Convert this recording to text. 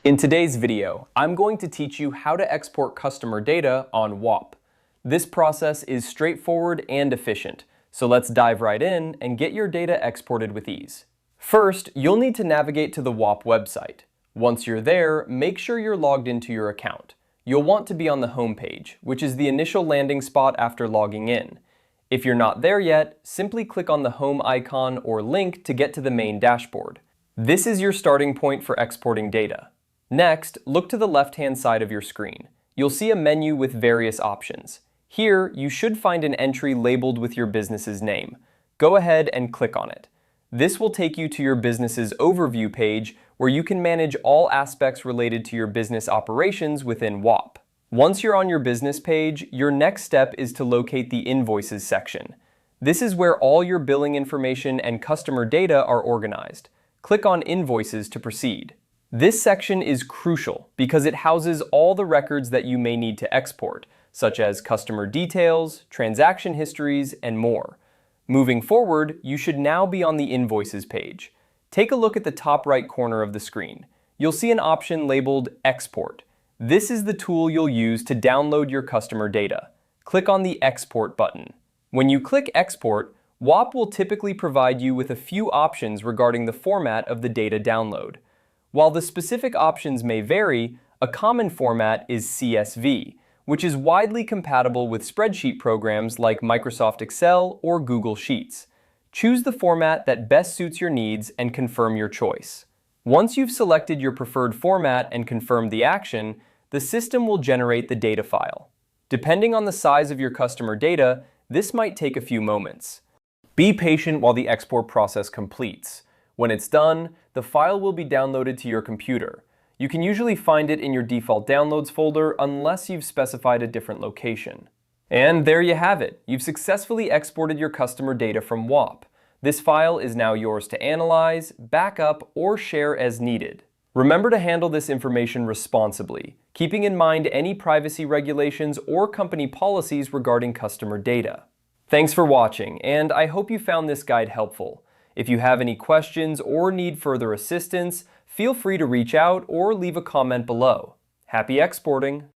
In today's video, I'm going to teach you how to export customer data on Whop. This process is straightforward and efficient, so let's dive right in and get your data exported with ease. First, you'll need to navigate to the Whop website. Once you're there, make sure you're logged into your account. You'll want to be on the home page, which is the initial landing spot after logging in. If you're not there yet, simply click on the home icon or link to get to the main dashboard. This is your starting point for exporting data. Next, look to the left-hand side of your screen. You'll see a menu with various options. Here, you should find an entry labeled with your business's name. Go ahead and click on it. This will take you to your business's overview page where you can manage all aspects related to your business operations within Whop. Once you're on your business page, your next step is to locate the Invoices section. This is where all your billing information and customer data are organized. Click on Invoices to proceed. This section is crucial because it houses all the records that you may need to export, such as customer details, transaction histories, and more. Moving forward, you should now be on the Invoices page. Take a look at the top right corner of the screen. You'll see an option labeled Export. This is the tool you'll use to download your customer data. Click on the Export button. When you click Export, Whop will typically provide you with a few options regarding the format of the data download. While the specific options may vary, a common format is CSV, which is widely compatible with spreadsheet programs like Microsoft Excel or Google Sheets. Choose the format that best suits your needs and confirm your choice. Once you've selected your preferred format and confirmed the action, the system will generate the data file. Depending on the size of your customer data, this might take a few moments. Be patient while the export process completes. When it's done, the file will be downloaded to your computer. You can usually find it in your default downloads folder unless you've specified a different location. And there you have it. You've successfully exported your customer data from Whop. This file is now yours to analyze, back up, or share as needed. Remember to handle this information responsibly, keeping in mind any privacy regulations or company policies regarding customer data. Thanks for watching, and I hope you found this guide helpful. If you have any questions or need further assistance, feel free to reach out or leave a comment below. Happy exporting!